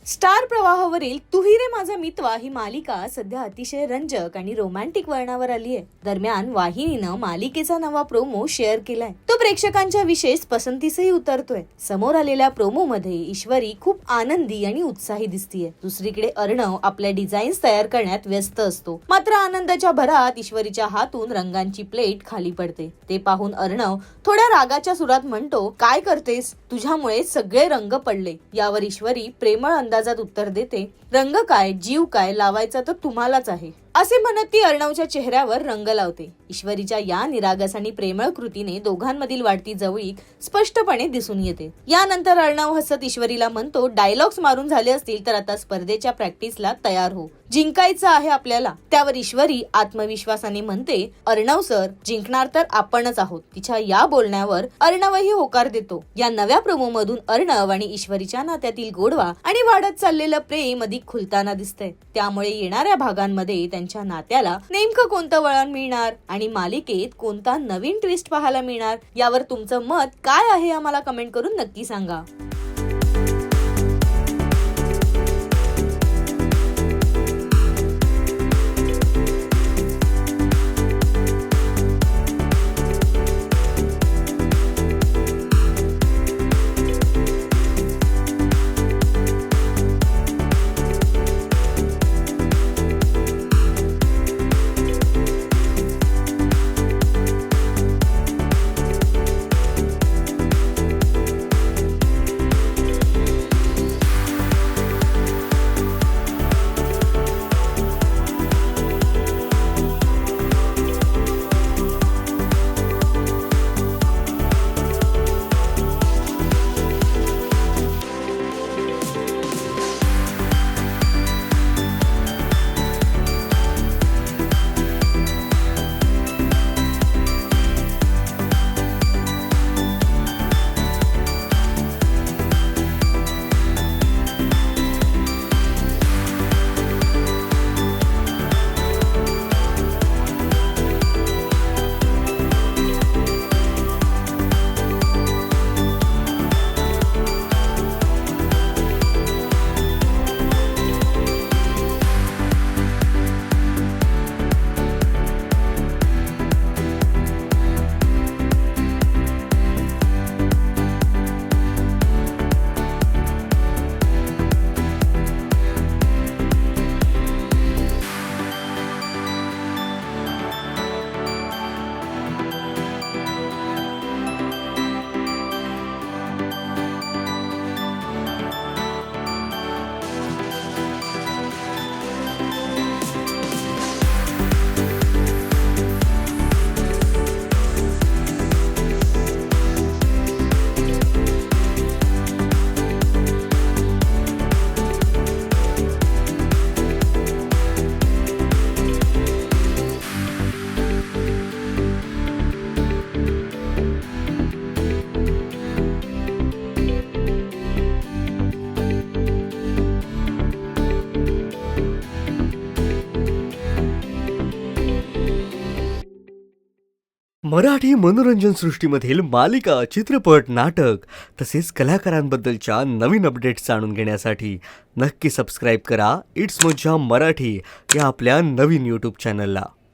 Star प्रवाहावरील तू ही रे माझा मितवा ही मालिका सध्या अतिशय रंजक आणि रोमॅन्टिक वळणावर आली आहे. दरम्यान वाहिनीनं मालिकेचा नवा प्रोमो शेअर केलाय. तो प्रेक्षकांच्या विशेष पसंतीसही उतरतोय. समोर आलेल्या प्रोमो मध्ये ईश्वरी खूप आनंदी आणि उत्साही दिसतीये. दुसरीकडे अर्णव आपल्या डिझाईन्स तयार करण्यात व्यस्त असतो. मात्र आनंदाच्या भरात ईश्वरीच्या हातून रंगांची प्लेट खाली पडते. ते पाहून अर्णव थोड्या रागाच्या सुरात म्हणतो, काय करतेस? तुझ्यामुळे सगळे रंग पडले. यावर ईश्वरी प्रेमळ अंदाजात उत्तर देते, रंग काय, जीव काय, लावायचा तर तुम्हालाच आहे, असे म्हणत ती अर्णवच्या चेहऱ्यावर रंग लावते. ईश्वरीच्या या निरागस आणि प्रेमळ कृतीने दोघांमधील वाढती जवळीक स्पष्टपणे दिसून येते. यानंतर अर्णव हसत ईश्वरीला म्हणतो, डायलॉग्स मारून झाले असतील तर आता स्पर्धेच्या प्रॅक्टिसला तयार हो, जिंकायचं आहे आपल्याला. त्यावर ईश्वरी आत्मविश्वासाने म्हणते, अर्णव सर, जिंकणार तर आपणच आहोत. तिच्या या बोलण्यावर अर्णवही होकार देतो. या नव्या प्रोमो मधून अर्णव आणि ईश्वरीच्या नात्यातील गोडवा आणि वाढत चाललेलं प्रेम अधिक खुलताना दिसतंय. त्यामुळे येणाऱ्या भागांमध्ये त्यांच्या नात्याला नेमकं कोणतं वळण मिळणार आणि मालिकेत कोणता नवीन ट्विस्ट पाहायला मिळणार, यावर तुमचं मत काय आहे आम्हाला कमेंट करून नक्की सांगा. मराठी मनोरंजन सृष्टीमधील मालिका, चित्रपट, नाटक तसेच कलाकारांबद्दलच्या नवीन अपडेट्स जाणून घेण्यासाठी नक्की सबस्क्राईब करा इट्स मज्जा मराठी या आपल्या नवीन यूट्यूब चॅनलला.